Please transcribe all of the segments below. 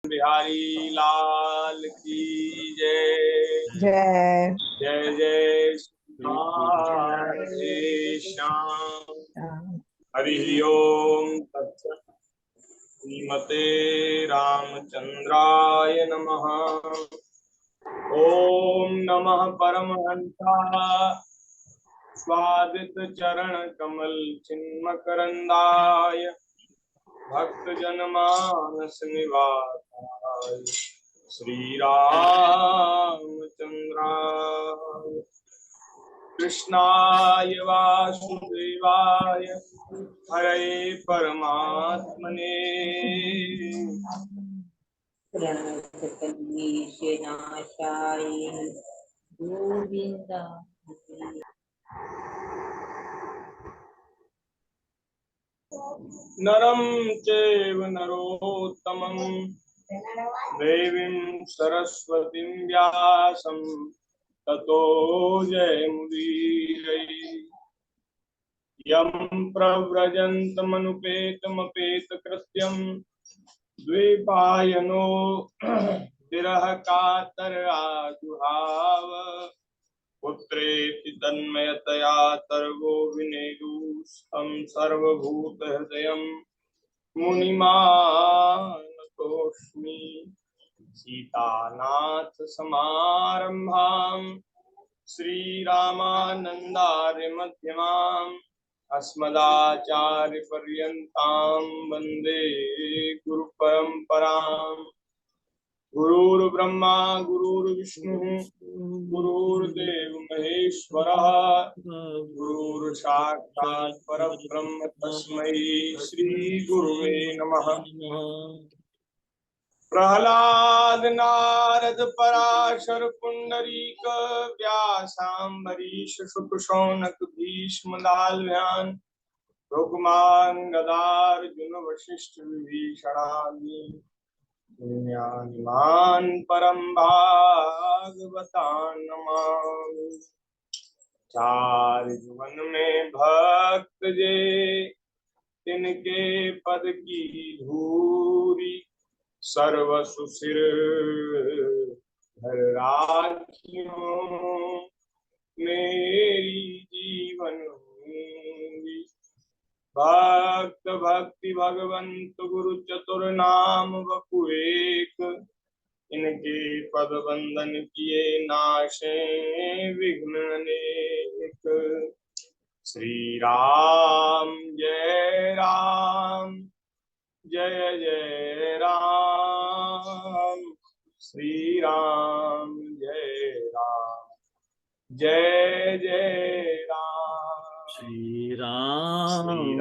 बिहारी लाल की जय। जय जय जय श्री श्याम। हरि ओम तत्सत्। श्रीमते रामचंद्राय नमः। ओम नमः परमहंसाय स्वादित चरण कमल चिन्मकरंदाय भक्त जनमानस निवासाय श्री रामचंद्राय कृष्णाय वासुदेवाय हरे परमात्मने प्रणतकल्मषनाशाय गोविन्दाय नरं चैव नरोत्तमं देवीं सरस्वतीं व्यासं ततो जयमुदीरये। यं प्रव्रजन्तमनुपेतमपेतकृत्यं द्वैपायनो विरह कातराजुहाव पुत्रेति तन्मयतया तर्वो विनेदुस्तं सर्वभूतहृदयं मुनिमानतोऽस्मि। सीतानाथ समारम्भां श्रीरामानन्दार्यमध्यमाम् अस्मदाचार्यपर्यन्तां वन्दे गुरुपरम्पराम्। गुरुर्ब्रह्मा गुरुर्विष्णुः गुरुर्देव महेश्वरः गुरुर्साक्षात् परब्रह्म तस्मै श्री गुरुवे नमः। प्रहलाद नारद पराशर पुंडरीक व्यासाम्बरीश शुक शौनक भीष्म दाल्भ्यान् रुक्मान् गदार्जुन वशिष्ठ विभीषणादि पुण्यानिमान् परम भागवतान् नमामि। चार जुवन में भक्त जे तिनके पद की धूरी सर्व सुसिर धर राखियों मेरी जीवन भूमि। भक्त भक्ति भगवंत गुरु चतुर नाम बपु एक इनके पद बंदन किए नाशे विघ्न अनेक। श्री राम जय राम जय जय राम श्री राम जय राम जय जय राम श्री राम श्री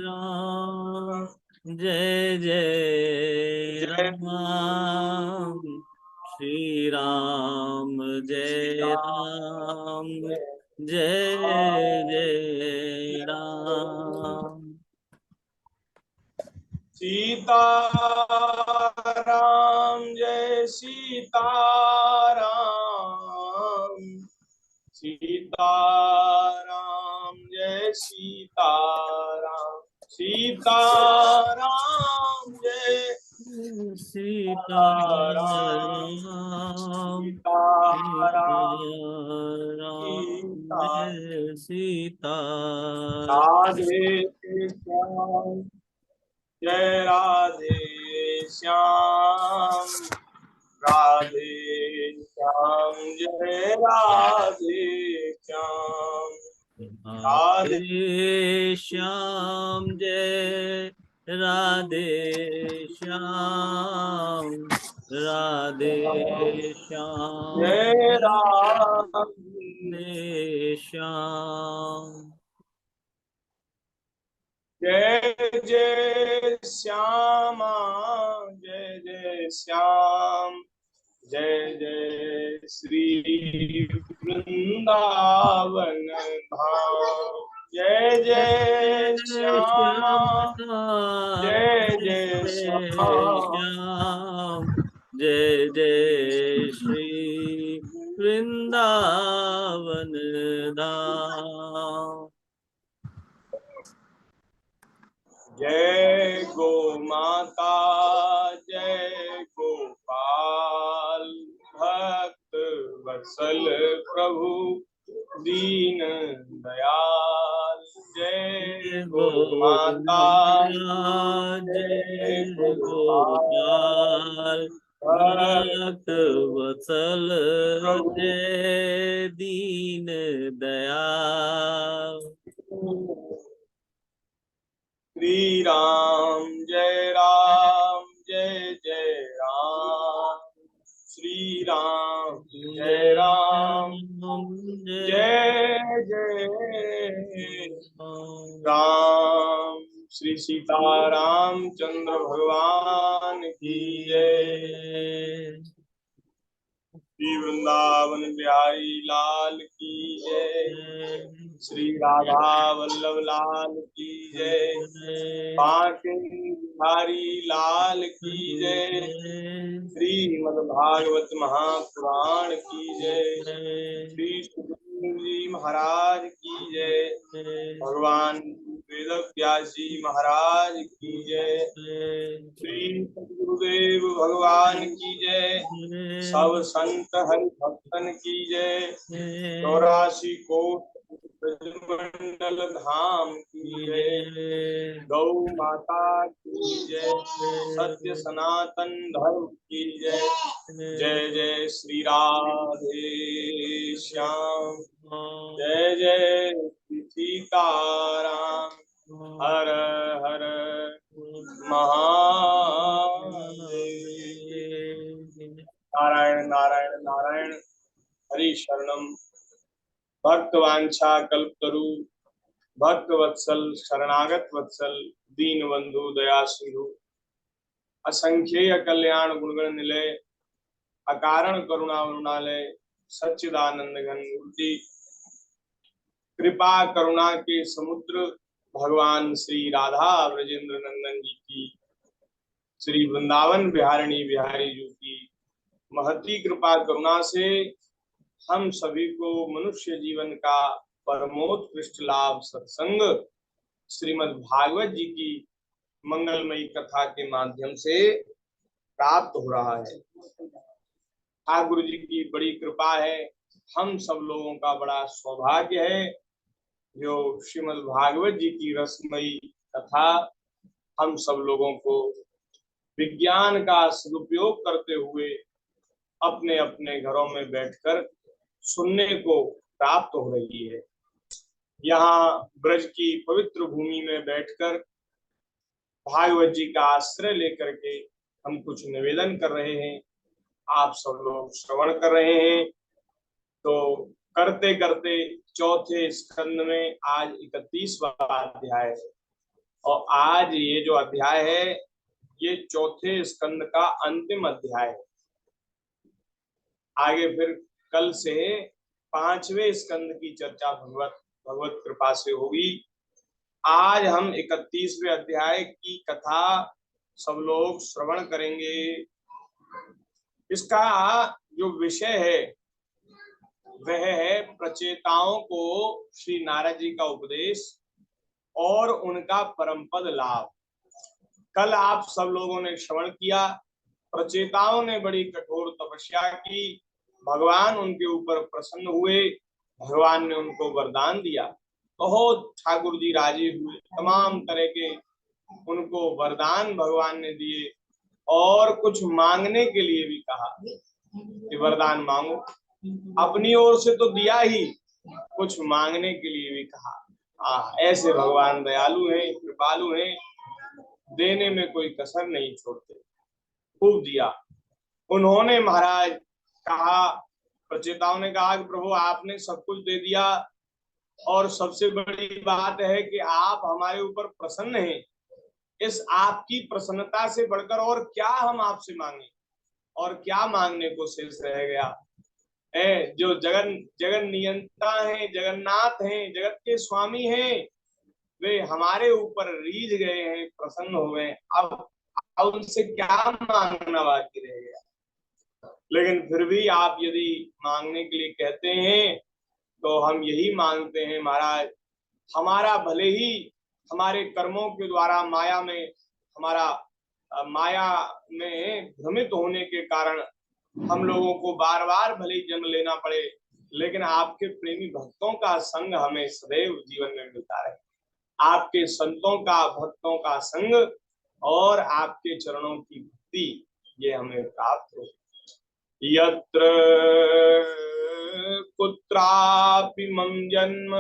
राम जय जय राम श्री राम जय राम जय जय राम। सीताराम जय सीताराम सीताराम जय सीताराम सीताराम जय सीताराम सीता राधे श्याम जय राधे श्याम राधे श्याम जय राधे श्याम राधे श्याम जय राधे श्याम राधे श्याम जय राधे श्याम। जय जय श्यामा जय जय श्याम जय जय श्री वृंदावन धाम। जय जय श्यामा जय जय श्याम जय जय श्री वृंदावन धाम। जय गो माता जय गोपाल भक्त वत्सल प्रभु दीन दयाल। जय गो माता जय जय गोपाल भक्त वत्सल प्रभु जय दीन दयाल। श्री राम जय जय राम। श्री राम जय राम जय जय राम। श्री सीता रामचंद्र भगवान की जय। श्री वृंदावन बिहारी लाल की जय। श्री राधा वल्लभ लाल की जय। बांके बिहारी लाल की जय। श्रीमद् भागवत महापुराण की जय। श्री सुखदेव जी महाराज की जय। भगवान वेद व्यास जी महाराज की जय। श्री सद्गुरुदेव भगवान की जय। सब संत हरि भक्तन की जय। 84 कोट ब्रजमंडल धाम की जय। गौ माता की जय। सत्य सनातन धर्म की जय। जय जय श्री राधे श्याम। जय जय श्री सीताराम। हर हर महादेव। नारायण नारायण नारायण। हरि शरणम। भक्तवांछा कल्पतरु भक्त वत्सल शरणागत वत्सल दीन बंधु दया सिंधु असंख्येय कल्याण गुणगण निलय अकारण करुणा वरुणालय सच्चिदानंद घन मूर्ति कृपा करुणा के समुद्र भगवान श्री राधा ब्रजेंद्र नंदन जी की श्री वृंदावन बिहारिणी बिहारी जी की महती कृपा करुणा से हम सभी को मनुष्य जीवन का परमोत्कृष्ट लाभ सत्संग श्रीमद् भागवत जी की मंगलमयी कथा के माध्यम से प्राप्त हो रहा है। ठाकुर जी की बड़ी कृपा है। हम सब लोगों का बड़ा सौभाग्य है जो श्रीमद् भागवत जी की रसमयी कथा हम सब लोगों को विज्ञान का सदुपयोग करते हुए अपने अपने घरों में बैठकर सुनने को प्राप्त हो रही है। यहाँ ब्रज की पवित्र भूमि में बैठकर भागवत जी का आश्रय लेकर के हम कुछ निवेदन कर रहे हैं। आप सब लोग श्रवण कर रहे हैं। तो करते करते चौथे स्कंद में आज 31वां अध्याय है और आज ये जो अध्याय है ये चौथे स्कंद का अंतिम अध्याय है। आगे फिर कल से 5वें स्कंद की चर्चा भगवत कृपा से होगी। आज हम 31वें अध्याय की कथा सब लोग श्रवण करेंगे। इसका जो विषय है वह है प्रचेताओं को श्री नारद जी का उपदेश और उनका परम पद लाभ। कल आप सब लोगों ने श्रवण किया। प्रचेताओं ने बड़ी कठोर तपस्या की। भगवान उनके ऊपर प्रसन्न हुए। भगवान ने उनको वरदान दिया। बहुत ठाकुर जी राजी हुए। तमाम तरह के उनको वरदान भगवान ने दिए और कुछ मांगने के लिए भी कहा कि वरदान मांगो। अपनी ओर से तो दिया ही, कुछ मांगने के लिए भी कहा। ऐसे भगवान दयालु हैं, कृपालु हैं, देने में कोई कसर नहीं छोड़ते। खूब दिया। उन्होंने महाराज कहा, प्रचेताओं ने कहा कि प्रभु आपने सब कुछ दे दिया और सबसे बड़ी बात है कि आप हमारे ऊपर प्रसन्न हैं। इस आपकी प्रसन्नता से बढ़कर और क्या हम आपसे मांगे और क्या मांगने को शेष रह गया है। जो जगन नियंता हैं, जगन्नाथ हैं, जगत के स्वामी हैं, वे हमारे ऊपर रीझ गए हैं, प्रसन्न हो गए। अब उनसे क्या मांगना बाकी रह गया। लेकिन फिर भी आप यदि मांगने के लिए कहते हैं तो हम यही मांगते हैं महाराज, हमारा भले ही हमारे कर्मों के द्वारा माया में माया में भ्रमित होने के कारण हम लोगों को बार बार भले ही जन्म लेना पड़े, लेकिन आपके प्रेमी भक्तों का संग हमें सदैव जीवन में मिलता रहे। आपके संतों का, भक्तों का संग और आपके चरणों की भक्ति ये हमें प्राप्त हो। यत्र कुत्रापि मम जन्म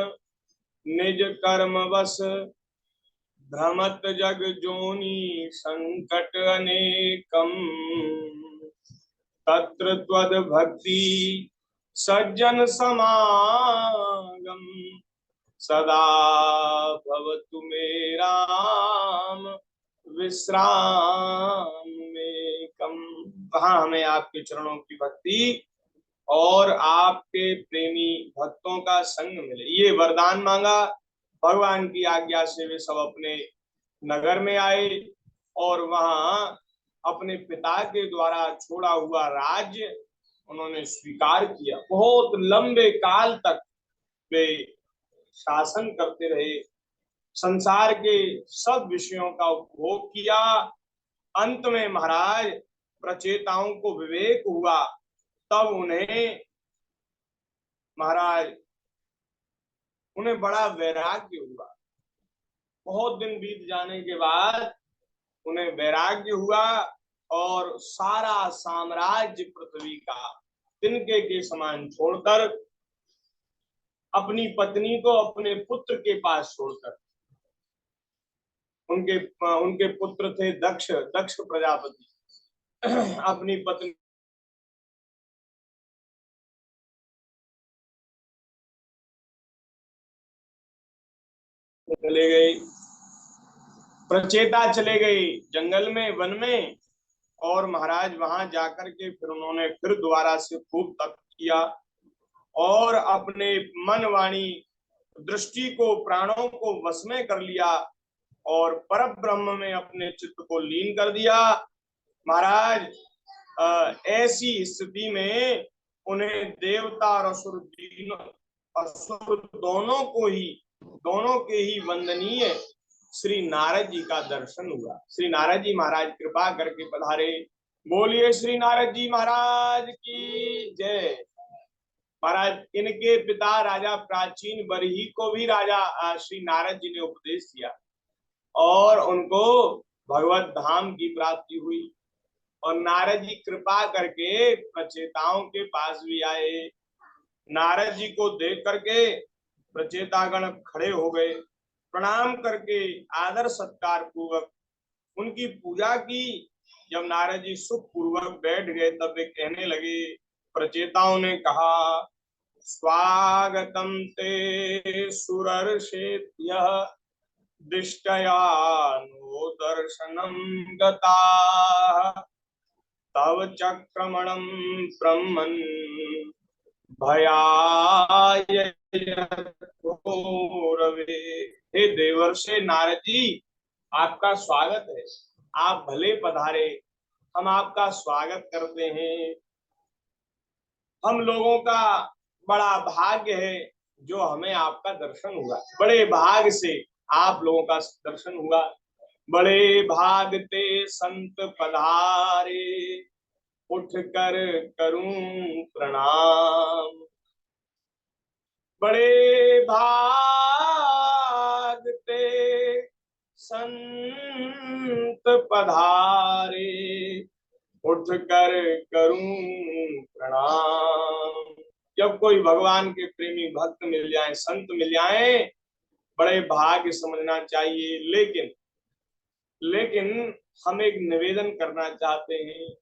निज कर्म वश भ्रमत जग जोनि संकट अनेकम तत्र त्वद भक्ति सज्जन समागम सदा भवतु मे राम विश्राम में कम। कहाँ हमें आपके चरणों की भक्ति और आपके प्रेमी भक्तों का संग मिले। ये वरदान मांगा, भगवान की आज्ञा से वे सब अपने नगर में आए और वहां अपने पिता के द्वारा छोड़ा हुआ राज्य उन्होंने स्वीकार किया। बहुत लंबे काल तक वे शासन करते रहे, संसार के सब विषयों का उपभोग किया। अंत में महाराज प्रचेताओं को विवेक हुआ, तब उन्हें बड़ा वैराग्य हुआ। बहुत दिन बीत जाने के बाद उन्हें वैराग्य हुआ और सारा साम्राज्य पृथ्वी का तिनके के समान छोड़कर, अपनी पत्नी को अपने पुत्र के पास छोड़कर, उनके पुत्र थे दक्ष प्रजापति, अपनी पत्नी चले गए, प्रचेता चले गए जंगल में, वन में, और महाराज वहां जाकर के फिर उन्होंने फिर दोबारा से खूब तप किया और अपने मन वाणी दृष्टि को, प्राणों को वश में कर लिया और पर ब्रह्म में अपने चित्त को लीन कर दिया। महाराज ऐसी स्थिति में उन्हें देवता और असुर दोनों के ही वंदनीय श्री नारद जी का दर्शन हुआ। श्री नारद जी महाराज कृपा करके पधारे। बोलिए श्री नारद जी महाराज की जय। महाराज इनके पिता राजा प्राचीन बरही को भी राजा श्री नारद जी ने उपदेश दिया और उनको भगवत धाम की प्राप्ति हुई। और नारद जी कृपा करके प्रचेताओं के पास भी आए। नारद जी को देख करके प्रचेतागण खड़े हो गए, प्रणाम करके आदर सत्कार पूर्वक उनकी पूजा की। जब नारद जी सुख पूर्वक बैठ गए तब वे कहने लगे, प्रचेताओं ने कहा, स्वागतम ते सुरर्षेभ्यः दिष्टयानो दर्शनम गताः तव चक्रमणं ब्रह्मन् भयाय रवे। हे देवर्षि नारद जी, आपका स्वागत है, आप भले पधारे, हम आपका स्वागत करते हैं। हम लोगों का बड़ा भाग्य है जो हमें आपका दर्शन हुआ, बड़े भाग से आप लोगों का दर्शन हुआ। बड़े भाग ते संत पधारे उठ कर करूं प्रणाम। बड़े भाग ते संत पधारे उठ कर करूं प्रणाम। जब कोई भगवान के प्रेमी भक्त मिल जाए, संत मिल जाए, बड़े भाग्य समझना चाहिए। लेकिन हम एक निवेदन करना चाहते हैं।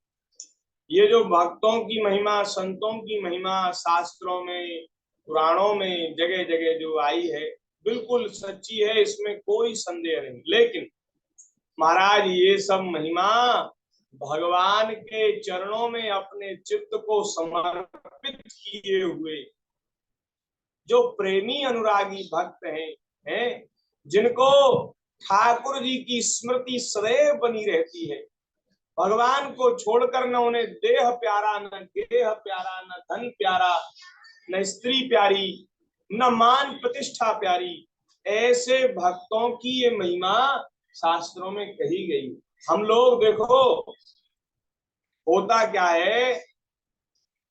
ये जो भक्तों की महिमा, संतों की महिमा शास्त्रों में, पुराणों में जगह जगह जो आई है, बिल्कुल सच्ची है, इसमें कोई संदेह नहीं। लेकिन महाराज ये सब महिमा भगवान के चरणों में अपने चित्त को समर्पित किए हुए जो प्रेमी अनुरागी भक्त हैं, जिनको ठाकुर जी की स्मृति सदैव बनी रहती है, भगवान को छोड़कर न उन्हें देह प्यारा, न गेह प्यारा, न धन प्यारा, न स्त्री प्यारी, न मान प्रतिष्ठा प्यारी, ऐसे भक्तों की ये महिमा शास्त्रों में कही गई। हम लोग देखो, होता क्या है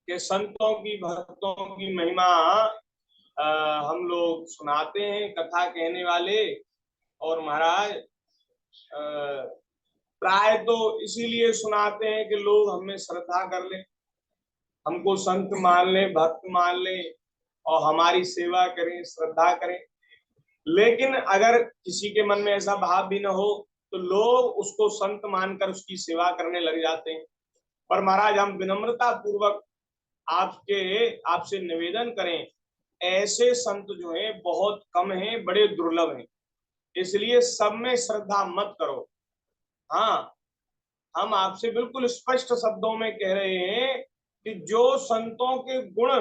कि संतों की भक्तों की महिमा हम लोग सुनाते हैं, कथा कहने वाले। और महाराज प्राय तो इसीलिए सुनाते हैं कि लोग हमें श्रद्धा कर ले, हमको संत मान ले, भक्त मान ले और हमारी सेवा करें, श्रद्धा करें। लेकिन अगर किसी के मन में ऐसा भाव भी न हो तो लोग उसको संत मानकर उसकी सेवा करने लग जाते हैं। पर महाराज हम विनम्रता पूर्वक आपसे निवेदन करें, ऐसे संत जो हैं बहुत कम हैं, बड़े दुर्लभ हैं। इसलिए सब में श्रद्धा मत करो। हाँ, हम आपसे बिल्कुल स्पष्ट शब्दों में कह रहे हैं कि जो संतों के गुण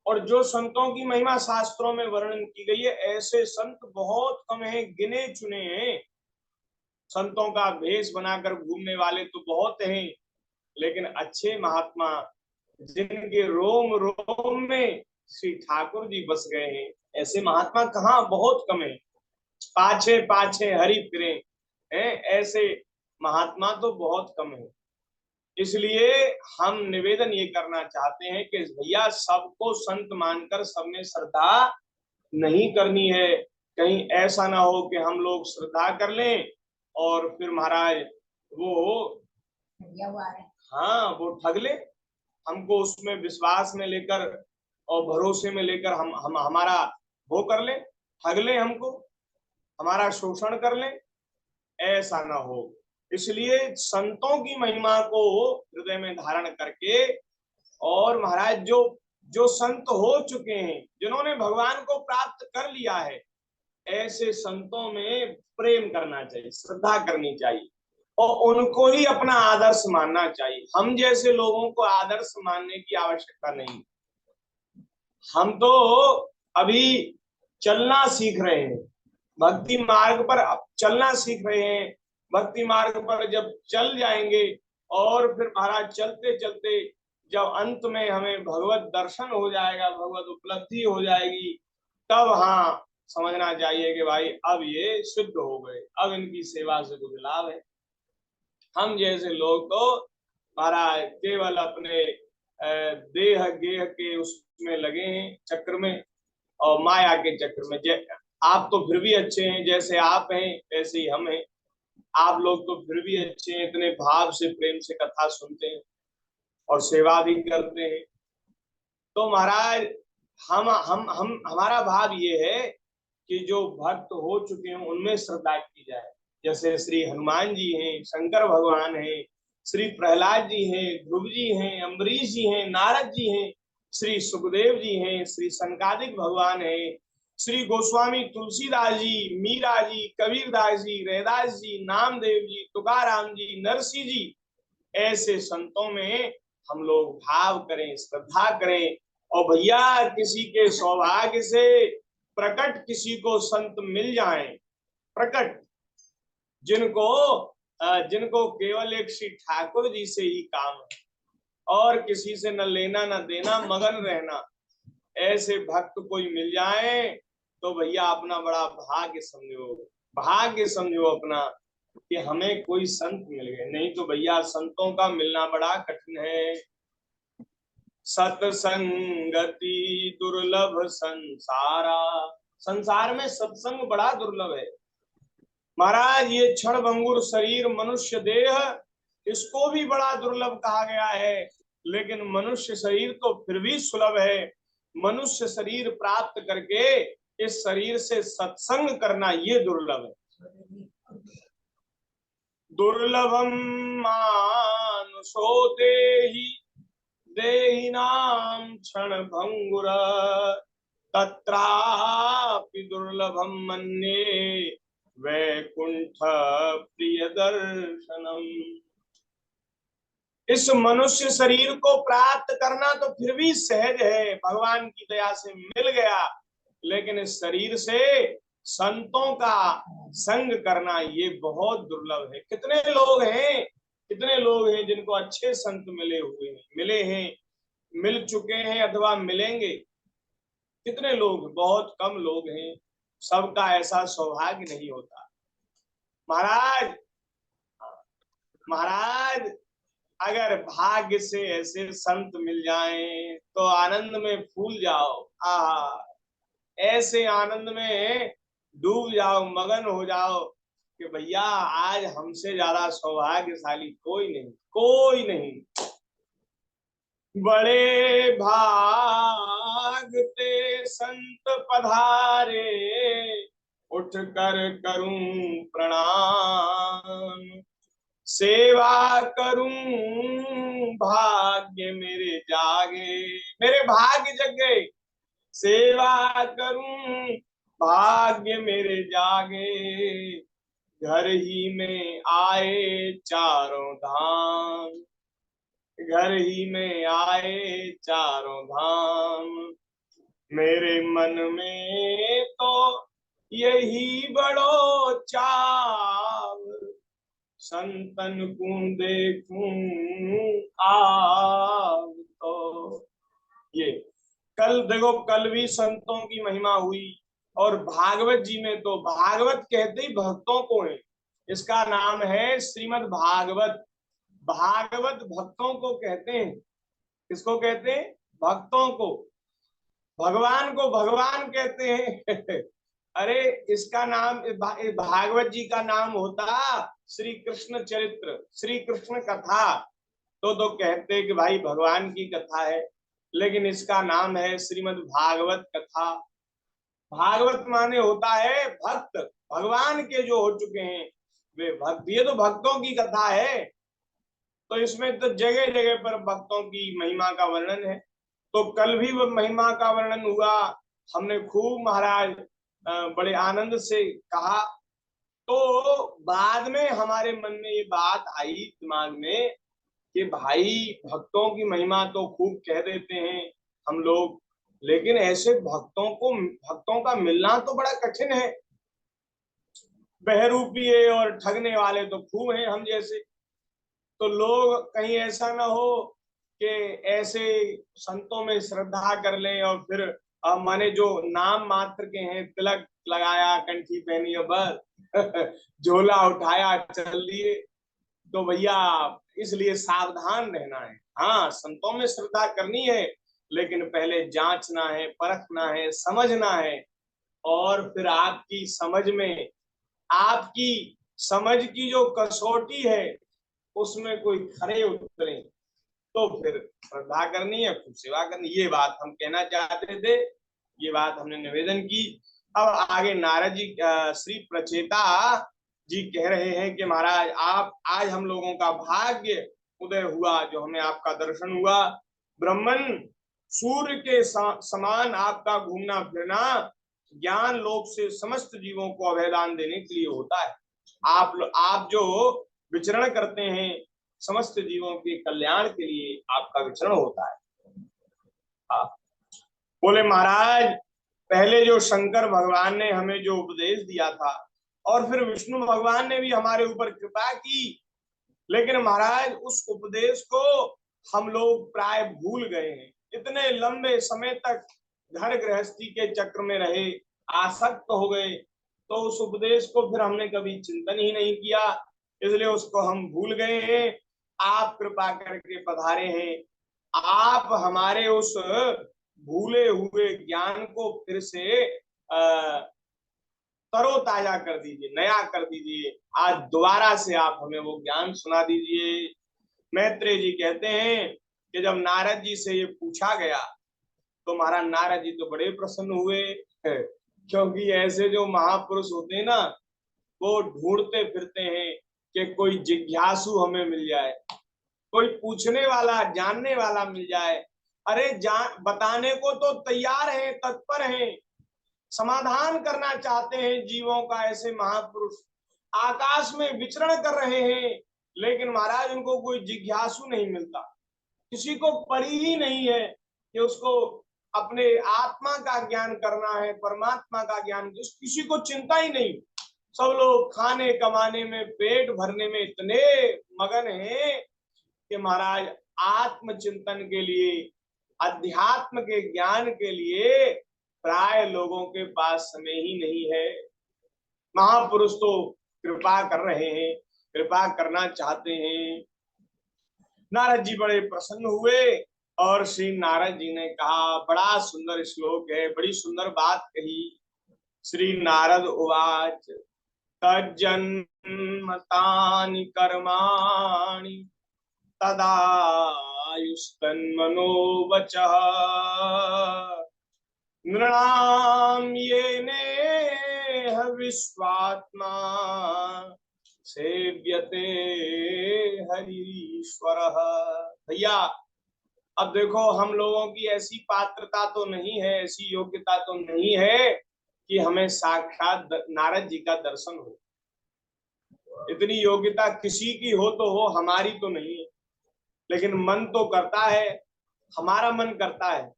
और जो संतों की महिमा शास्त्रों में वर्णन की गई है, ऐसे संत बहुत कम हैं, गिने चुने हैं। संतों का भेष बनाकर घूमने वाले तो बहुत हैं, लेकिन अच्छे महात्मा जिनके रोम रोम में श्री ठाकुर जी बस गए हैं, ऐसे महात्मा कहाँ, बहुत कम है। पाछे पाछे हरि फिरे हैं, ऐसे महात्मा तो बहुत कम है। इसलिए हम निवेदन ये करना चाहते हैं कि भैया सबको संत मानकर सब में श्रद्धा नहीं करनी है। कहीं ऐसा ना हो कि हम लोग श्रद्धा कर लें और फिर महाराज वो हाँ वो ठग ले, हमको उसमें विश्वास में लेकर और भरोसे में लेकर हम हमारा वो कर ले, ठग ले, हमको हमारा शोषण कर ले, ऐसा ना हो। इसलिए संतों की महिमा को हृदय में धारण करके, और महाराज जो जो संत हो चुके हैं, जिन्होंने भगवान को प्राप्त कर लिया है, ऐसे संतों में प्रेम करना चाहिए, श्रद्धा करनी चाहिए और उनको ही अपना आदर्श मानना चाहिए। हम जैसे लोगों को आदर्श मानने की आवश्यकता नहीं। हम तो अभी चलना सीख रहे हैं, भक्ति मार्ग पर चलना सीख रहे हैं। भक्ति मार्ग पर जब चल जाएंगे और फिर महाराज चलते चलते जब अंत में हमें भगवत दर्शन हो जाएगा, भगवत उपलब्धि हो जाएगी, तब हाँ समझना चाहिए कि भाई अब ये शुद्ध हो गए, अब इनकी सेवा से कुछ लाभ है। हम जैसे लोग तो महाराज केवल अपने देह गेह के उसमें लगे हैं, चक्र में और माया के चक्र में। आप तो फिर भी अच्छे हैं, जैसे आप हैं वैसे ही हम हैं। आप लोग तो फिर भी अच्छे हैं, इतने भाव से प्रेम से कथा सुनते हैं और सेवा भी करते हैं। तो महाराज हम हमारा भाव ये है कि जो भक्त हो चुके हैं उनमें श्रद्धा की जाए। जैसे श्री हनुमान जी हैं, शंकर भगवान हैं, श्री प्रहलाद जी हैं, ध्रुव जी हैं, अम्बरीश जी हैं, नारद जी हैं, श्री सुखदेव जी हैं, श्री संकादिक भगवान हैं, श्री गोस्वामी तुलसीदास जी, मीरा जी, कबीरदास जी, रैदास जी, नामदेव जी, तुकाराम जी, नरसिंह जी, ऐसे संतों में हम लोग भाव करें, श्रद्धा करें। और भैया किसी के सौभाग्य से प्रकट किसी को संत मिल जाएं, प्रकट जिनको जिनको केवल एक श्री ठाकुर जी से ही काम है और किसी से न लेना न देना, मगन रहना, ऐसे भक्त कोई मिल जाए तो भैया अपना बड़ा भाग्य समझो, भाग्य समझो अपना कि हमें कोई संत मिल गए। नहीं तो भैया संतों का मिलना बड़ा कठिन है। सत्संगति दुर्लभ संसारा, संसार में सत्संग बड़ा दुर्लभ है महाराज। ये क्षण भंगुर शरीर मनुष्य देह, इसको भी बड़ा दुर्लभ कहा गया है, लेकिन मनुष्य शरीर तो फिर भी सुलभ है। मनुष्य शरीर प्राप्त करके इस शरीर से सत्संग करना ये दुर्लभ है। दुर्लभम मानुषो देहि देहिनां क्षण भंगुर तत्रापि दुर्लभम मन्ये वैकुंठ प्रिय दर्शनम। इस मनुष्य शरीर को प्राप्त करना तो फिर भी सहज है, भगवान की दया से मिल गया, लेकिन इस शरीर से संतों का संग करना ये बहुत दुर्लभ है। कितने लोग हैं जिनको अच्छे संत मिले हुए हैं, मिले हैं, मिल चुके हैं अथवा मिलेंगे। कितने लोग, बहुत कम लोग हैं। सबका ऐसा सौभाग्य नहीं होता। महाराज महाराज अगर भाग्य से ऐसे संत मिल जाएं तो आनंद में फूल जाओ। आहा, ऐसे आनंद में डूब जाओ, मगन हो जाओ कि भैया आज हमसे ज्यादा सौभाग्यशाली कोई नहीं, कोई नहीं। बड़े भाग ते संत पधारे, उठ कर करूं प्रणाम। सेवा करूं भाग्य मेरे जागे, मेरे भाग्य जग गए। सेवा करूं भाग्य मेरे जागे, घर ही में आए चारों धाम। घर ही में आए चारों धाम। मेरे मन में तो यही बड़ो चाव, संतन को देखूं आव। तो ये कल देखो, कल भी संतों की महिमा हुई और भागवत जी में तो भागवत कहते ही भक्तों को है। इसका नाम है श्रीमद् भागवत। भागवत भक्तों को कहते हैं। किसको कहते हैं? भक्तों को। भगवान को भगवान कहते हैं। अरे इसका नाम, भागवत जी का नाम होता श्री कृष्ण चरित्र, श्री कृष्ण कथा। तो कहते हैं कि भाई भगवान की कथा है, लेकिन इसका नाम है श्रीमद् भागवत कथा। भागवत माने होता है भक्त, भगवान के जो हो चुके हैं वे भक्त। ये तो भक्तों की कथा है, तो इसमें तो जगह जगह पर भक्तों की महिमा का वर्णन है। तो कल भी वो महिमा का वर्णन हुआ, हमने खूब महाराज बड़े आनंद से कहा। तो बाद में हमारे मन में ये बात आई दिमाग में कि भाई भक्तों की महिमा तो खूब कह देते हैं हम लोग, लेकिन ऐसे भक्तों का मिलना तो बड़ा कठिन है। बहरूपिये और ठगने वाले तो खूब हैं हम जैसे। तो लोग कहीं ऐसा ना हो कि ऐसे संतों में श्रद्धा कर लें और फिर माने जो नाम मात्र के हैं, तिलक लगाया, कंठी पहनी और बस झोला उठाया चल दिए, तो भैया इसलिए सावधान रहना है। हाँ, संतों में श्रद्धा करनी है, लेकिन पहले जांचना है, परखना है, समझना है। और फिर आपकी समझ की जो कसौटी है उसमें कोई खरे उतरे तो फिर श्रद्धा करनी है, फिर सेवा करनी। ये बात हम कहना चाहते थे, ये बात हमने निवेदन की। अब आगे नारद जी श्री प्रचेता जी कह रहे हैं कि महाराज आप आज हम लोगों का भाग्य उदय हुआ, जो हमें आपका दर्शन हुआ। ब्रह्मन सूर्य के समान आपका घूमना फिरना ज्ञान लोक से समस्त जीवों को अभयदान देने के लिए होता है। आप जो विचरण करते हैं समस्त जीवों के कल्याण के लिए आपका विचरण होता है। बोले महाराज पहले जो शंकर भगवान ने हमें जो उपदेश दिया था और फिर विष्णु भगवान ने भी हमारे ऊपर कृपा की, लेकिन महाराज उस उपदेश को हम लोग प्राय भूल गए हैं। इतने लंबे समय तक घर गृहस्थी के चक्र में रहे, आसक्त हो गए, तो उस उपदेश को फिर हमने कभी चिंतन ही नहीं किया, इसलिए उसको हम भूल गए हैं। आप कृपा करके पधारे हैं, आप हमारे उस भूले हुए ज्ञान को फिर से तरोताजा कर दीजिए, नया कर दीजिए। आज दोबारा से आप हमें वो ज्ञान सुना दीजिए। मैत्रेय जी कहते हैं कि जब नारद जी से ये पूछा गया तो महाराज नारद जी तो बड़े प्रसन्न हुए, क्योंकि ऐसे जो महापुरुष होते हैं ना, वो ढूंढते फिरते हैं कि कोई जिज्ञासु हमें मिल जाए, कोई पूछने वाला, जानने वाला मिल जाए। अरे बताने को तो तैयार हैं, तत्पर हैं, समाधान करना चाहते हैं जीवों का। ऐसे महापुरुष आकाश में विचरण कर रहे हैं, लेकिन महाराज उनको कोई जिज्ञासु नहीं मिलता। किसी को पड़ी ही नहीं है कि उसको अपने आत्मा का ज्ञान करना है, परमात्मा का ज्ञान, किसी को चिंता ही नहीं। सब लोग खाने कमाने में, पेट भरने में इतने मगन हैं कि महाराज आत्म चिंतन के लिए, अध्यात्म के ज्ञान के लिए प्राय लोगों के पास समय ही नहीं है। महापुरुष तो कृपा कर रहे हैं, कृपा करना चाहते हैं। नारद जी बड़े प्रसन्न हुए और श्री नारद जी ने कहा, बड़ा सुंदर श्लोक है, बड़ी सुंदर बात कही। श्री नारद उवाच तज्जन्मतानि कर्माणि तदायुस्तन्मनो वचः नृणां येनेह विश्वात्मा सेव्यते हरीश्वरः। भैया अब देखो, हम लोगों की ऐसी पात्रता तो नहीं है, ऐसी योग्यता तो नहीं है कि हमें साक्षात नारद जी का दर्शन हो। इतनी योग्यता किसी की हो तो हो, हमारी तो नहीं है। लेकिन मन तो करता है, हमारा मन करता है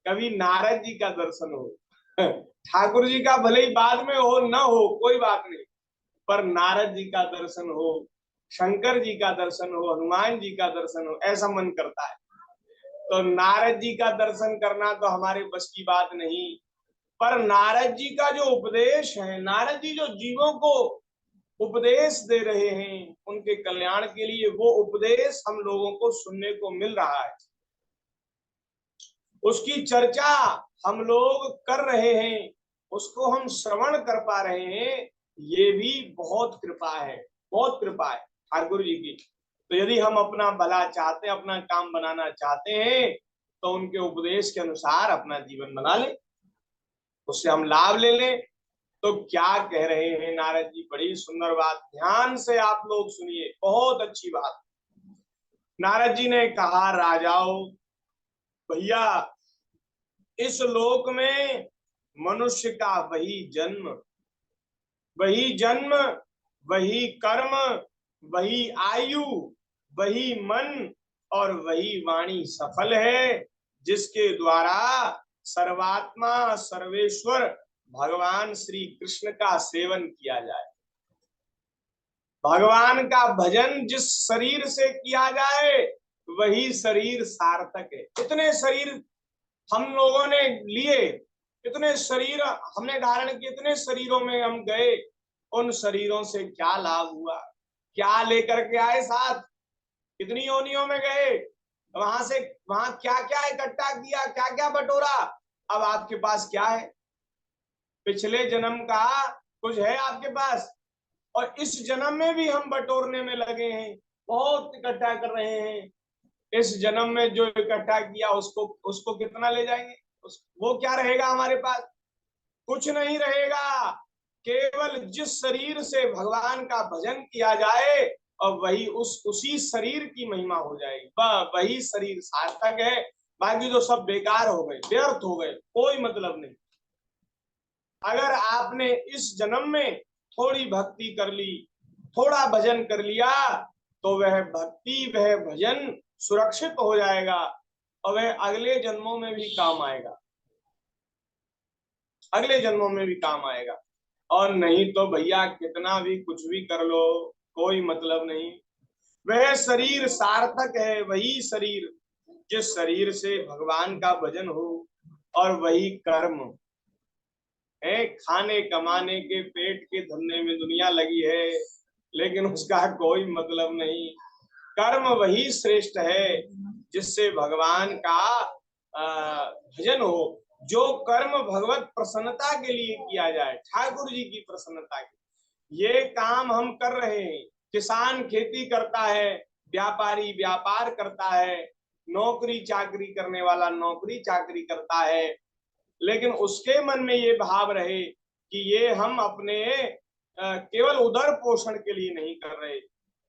कभी नारद जी का दर्शन हो। ठाकुर जी का भले ही बाद में हो ना हो कोई बात नहीं, पर नारद जी का दर्शन हो, शंकर जी का दर्शन हो, हनुमान जी का दर्शन हो, ऐसा मन करता है। तो नारद जी का दर्शन करना तो हमारे बस की बात नहीं, पर नारद जी का जो उपदेश है, नारद जी जो जीवों को उपदेश दे रहे हैं उनके कल्याण के लिए, वो उपदेश हम लोगों को सुनने को मिल रहा है, उसकी चर्चा हम लोग कर रहे हैं, उसको हम श्रवण कर पा रहे हैं। ये भी बहुत कृपा है, बहुत कृपा है ठाकुर जी की। तो यदि हम अपना भला चाहते हैं, अपना काम बनाना चाहते हैं, तो उनके उपदेश के अनुसार अपना जीवन बना लें, उससे हम लाभ ले लें। तो क्या कह रहे हैं नारद जी, बड़ी सुंदर बात, ध्यान से आप लोग सुनिए, बहुत अच्छी बात। नारद जी ने कहा, राजाओं भैया, इस लोक में मनुष्य का वही जन्म, वही कर्म, वही आयु, वही मन और वही वाणी सफल है, जिसके द्वारा सर्वात्मा सर्वेश्वर भगवान श्री कृष्ण का सेवन किया जाए। भगवान का भजन जिस शरीर से किया जाए वही शरीर सार्थक है। इतने शरीर हम लोगों ने लिए, इतने शरीर हमने धारण किए, इतने शरीरों में हम गए, उन शरीरों से क्या लाभ हुआ, क्या लेकर के आए साथ, कितनी योनियों में गए, वहां से वहां क्या क्या इकट्ठा किया, क्या क्या बटोरा, अब आपके पास क्या है? पिछले जन्म का कुछ है आपके पास, और इस जन्म में भी हम बटोरने में लगे हैं, बहुत इकट्ठा कर रहे हैं। इस जन्म में जो इकट्ठा किया उसको उसको कितना ले जाएंगे? वो क्या रहेगा हमारे पास? कुछ नहीं रहेगा। केवल जिस शरीर से भगवान का भजन किया जाए और वही उसी शरीर की महिमा हो जाएगी, वही शरीर सार्थक है। बाकी जो सब बेकार हो गए, व्यर्थ हो गए, कोई मतलब नहीं। अगर आपने इस जन्म में थोड़ी भक्ति कर ली, थोड़ा भजन कर लिया, तो वह भक्ति, वह भजन सुरक्षित हो जाएगा और वह अगले जन्मों में भी काम आएगा, अगले जन्मों में भी काम आएगा। और नहीं तो भैया कितना भी कुछ भी कर लो, कोई मतलब नहीं। वह शरीर सार्थक है, वही शरीर जिस शरीर से भगवान का भजन हो, और वही कर्म है। खाने कमाने के पेट के धंधे में दुनिया लगी है, लेकिन उसका कोई मतलब नहीं। कर्म वही श्रेष्ठ है जिससे भगवान का भजन हो, जो कर्म भगवत प्रसन्नता के लिए किया जाए, ठाकुर जी की प्रसन्नता के। ये काम हम कर रहे हैं। किसान खेती करता है, व्यापारी व्यापार करता है, नौकरी चाकरी करने वाला नौकरी चाकरी करता है, लेकिन उसके मन में ये भाव रहे कि ये हम अपने केवल उदर पोषण के लिए नहीं कर रहे,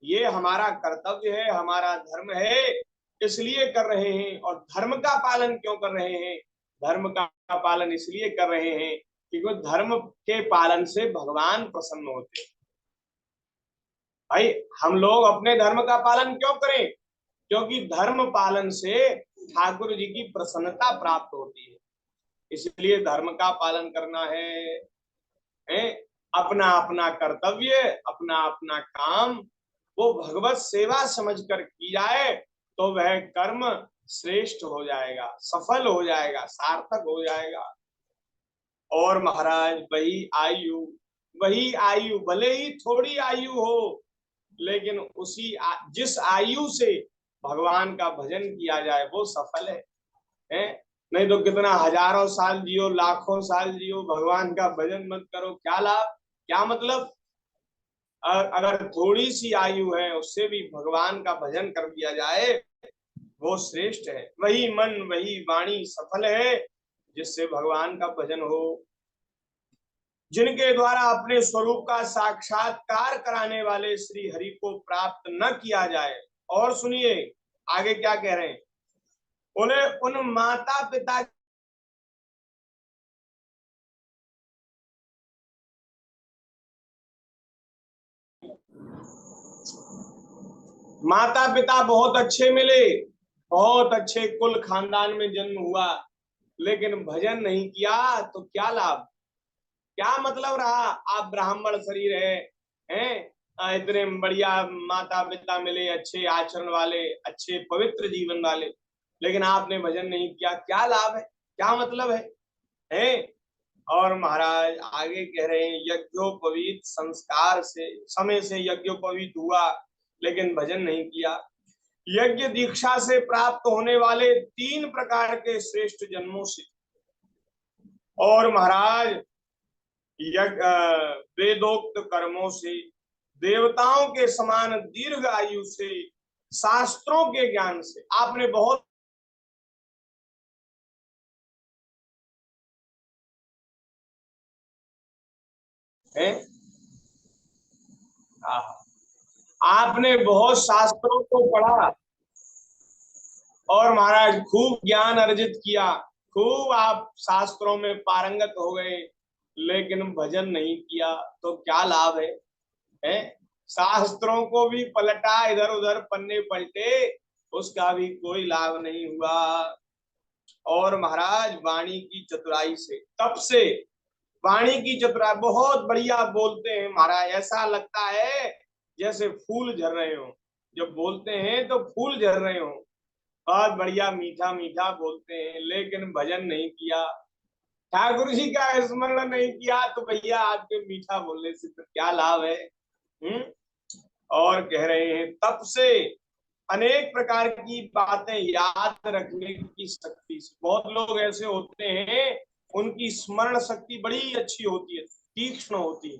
ये हमारा कर्तव्य है, हमारा धर्म है, इसलिए कर रहे हैं। और धर्म का पालन क्यों कर रहे हैं? धर्म का पालन इसलिए कर रहे हैं क्योंकि धर्म के पालन से भगवान प्रसन्न होते हैं। भाई हम लोग अपने धर्म का पालन क्यों करें? क्योंकि धर्म पालन से ठाकुर जी की प्रसन्नता प्राप्त होती है, इसलिए धर्म का पालन करना है। अपना अपना कर्तव्य, अपना अपना काम वो भगवत सेवा समझकर की जाए तो वह कर्म श्रेष्ठ हो जाएगा, सफल हो जाएगा, सार्थक हो जाएगा। और महाराज वही आयु भले ही थोड़ी आयु हो, लेकिन जिस आयु से भगवान का भजन किया जाए वो सफल है? नहीं तो कितना हजारों साल जियो, लाखों साल जियो, भगवान का भजन मत करो, क्या लाभ, क्या मतलब? अगर थोड़ी सी आयु है उससे भी भगवान का भजन कर दिया जाए वो श्रेष्ठ है। वही मन वही वाणी सफल है जिससे भगवान का भजन हो। जिनके द्वारा अपने स्वरूप का साक्षात्कार कराने वाले श्री हरि को प्राप्त न किया जाए। और सुनिए आगे क्या कह रहे हैं, बोले उन माता पिता माता पिता बहुत अच्छे मिले, बहुत अच्छे कुल खानदान में जन्म हुआ, लेकिन भजन नहीं किया तो क्या लाभ, क्या मतलब रहा? आप ब्राह्मण शरीर हैं, इतने बढ़िया माता पिता मिले, अच्छे आचरण वाले, अच्छे पवित्र जीवन वाले, लेकिन आपने भजन नहीं किया, क्या लाभ है, क्या मतलब है? और महाराज आगे कह रहे हैं, यज्ञोपवीत संस्कार से समय से यज्ञोपवीत हुआ लेकिन भजन नहीं किया। यज्ञ दीक्षा से प्राप्त होने वाले 3 प्रकार के श्रेष्ठ जन्मों से, और महाराज वेदोक्त कर्मों से, देवताओं के समान दीर्घ आयु से, शास्त्रों के ज्ञान से, आपने बहुत है, आपने बहुत शास्त्रों को पढ़ा और महाराज खूब ज्ञान अर्जित किया, खूब आप शास्त्रों में पारंगत हो गए, लेकिन भजन नहीं किया तो क्या लाभ है? शास्त्रों को भी पलटा, इधर उधर पन्ने पलटे, उसका भी कोई लाभ नहीं हुआ। और महाराज वाणी की चतुराई से, तब से वाणी की चतुराई, बहुत बढ़िया बोलते हैं महाराज, ऐसा लगता है जैसे फूल झर रहे हो, जब बोलते हैं तो फूल झर रहे हो, बहुत बढ़िया मीठा मीठा बोलते हैं, लेकिन भजन नहीं किया, ठाकुर जी का स्मरण नहीं किया, तो भैया आपके मीठा बोलने से तो क्या लाभ है? और कह रहे हैं तब से अनेक प्रकार की बातें याद रखने की शक्ति से, बहुत लोग ऐसे होते हैं उनकी स्मरण शक्ति बड़ी अच्छी होती है, तीक्ष्ण होती है,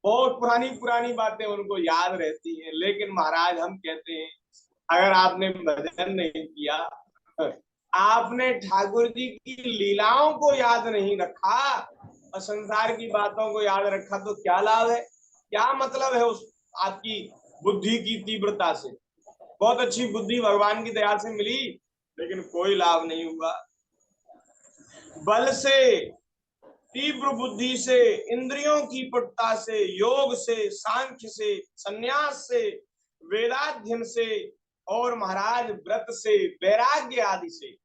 बहुत पुरानी पुरानी बातें उनको याद रहती हैं, लेकिन महाराज हम कहते हैं अगर आपने भजन नहीं किया, आपने ठाकुर जी की लीलाओं को याद नहीं रखा और संसार की बातों को याद रखा तो क्या लाभ है, क्या मतलब है उस आपकी बुद्धि की तीव्रता से? बहुत अच्छी बुद्धि भगवान की दया से मिली, लेकिन कोई लाभ नहीं हुआ। बल से, तीव्र बुद्धि से, इंद्रियों की पटुता से, योग से, सांख्य से, संन्यास से, वेदाध्ययन से, और महाराज व्रत से, वैराग्य आदि से,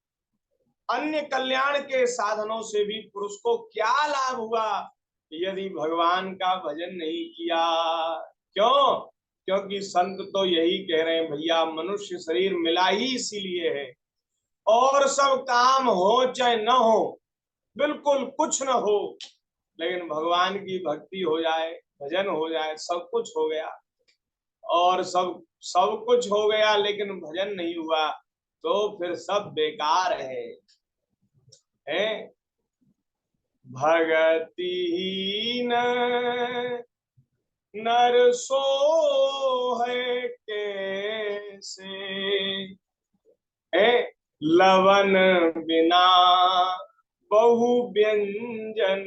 अन्य कल्याण के साधनों से भी पुरुष को क्या लाभ हुआ यदि भगवान का भजन नहीं किया? क्यों? क्योंकि संत तो यही कह रहे हैं भैया, मनुष्य शरीर मिला ही इसीलिए है, और सब काम हो चाहे न हो, बिल्कुल कुछ न हो, लेकिन भगवान की भक्ति हो जाए, भजन हो जाए, सब कुछ हो गया। और सब सब कुछ हो गया लेकिन भजन नहीं हुआ तो फिर सब बेकार है? भगतिहीन नर सो है कैसे, है लवन बिना बहु व्यंजन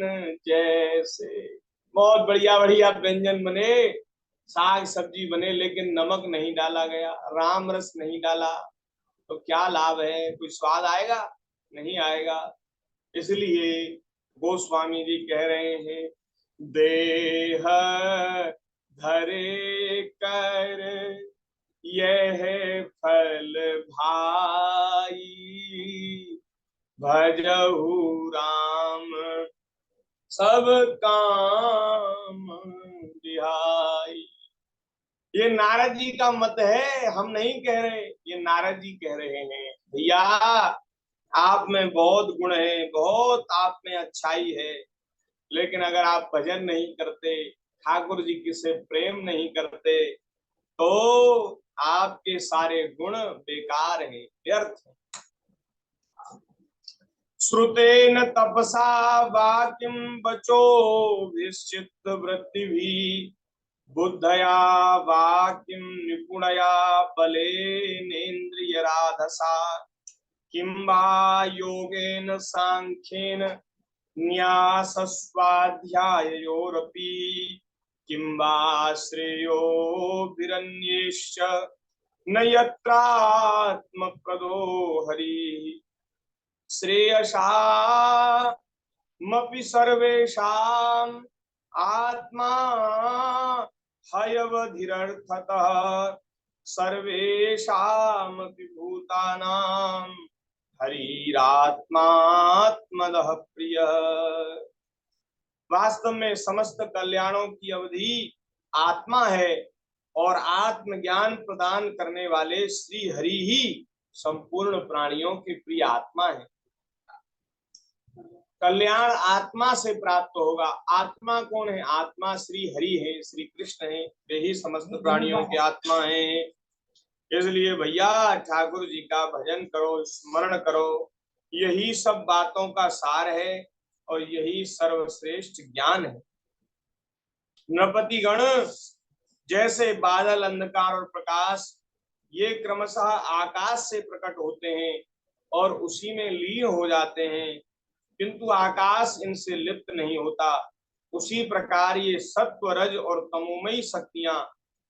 जैसे। बहुत बढ़िया बढ़िया व्यंजन बने, साग सब्जी बने, लेकिन नमक नहीं डाला गया, राम रस नहीं डाला, तो क्या लाभ है? कोई स्वाद आएगा? नहीं आएगा। इसलिए गोस्वामी जी कह रहे हैं, देह धरे कर यह फल भाई, भजहु राम सब काम दिहाई। ये नारद जी का मत है, हम नहीं कह रहे, ये नारद जी कह रहे हैं भैया आप में बहुत गुण है, बहुत आप में अच्छाई है, लेकिन अगर आप भजन नहीं करते, ठाकुर जी की से प्रेम नहीं करते, तो आपके सारे गुण बेकार हैं, व्यर्थ हैं। श्रुतेन तपसा वाक्यम बचो विश्चित वृत्ति भी बुद्धया वाक्यम निपुणया बलेनेन्द्रिय राधसा किं वा योगेन सांख्येन न्यासस्वाध्याययोरपि किं वा श्रेयोभिरन्येश्च न यत्रात्मप्रदो हरिः श्रेयसामपि सर्वेषाम् आत्मा हयवधिरर्थतः सर्वेषामपि भूतानां हरिरात्मात्मदः प्रियः। वास्तव में समस्त कल्याणों की अवधि आत्मा है और आत्मज्ञान प्रदान करने वाले श्री हरि ही संपूर्ण प्राणियों के प्रिय आत्मा है। कल्याण आत्मा से प्राप्त होगा। आत्मा कौन है? आत्मा श्री हरि है, श्री कृष्ण है, वे ही समस्त प्राणियों के आत्मा है। इसलिए भैया ठाकुर जी का भजन करो, स्मरण करो, यही सब बातों का सार है और यही सर्वश्रेष्ठ ज्ञान है। नृपति गण जैसे बादल, अंधकार और प्रकाश ये क्रमशः आकाश से प्रकट होते हैं और उसी में लीन हो जाते हैं, किंतु आकाश इनसे लिप्त नहीं होता। उसी प्रकार ये सत्व, रज और तमोमयी शक्तियां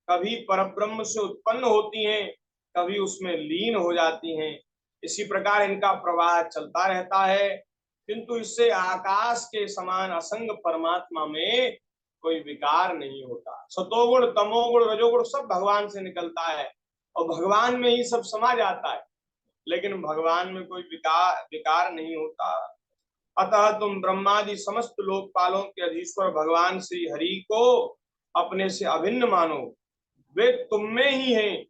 कभी परब्रह्म से उत्पन्न होती हैं, कभी उसमें लीन हो जाती हैं। इसी प्रकार इनका प्रवाह चलता रहता है, किंतु इससे आकाश के समान असंग परमात्मा में कोई विकार नहीं होता। सतोगुण, तमोगुण, रजोगुण सब भगवान से निकलता है और भगवान में ही सब समा जाता है, लेकिन भगवान में कोई विकार नहीं होता। अतः तुम ब्रह्मादि समस्त लोकपालों के अधीश्वर भगवान श्री हरि को अपने से अभिन्न मानो। वे तुम में ही हैं,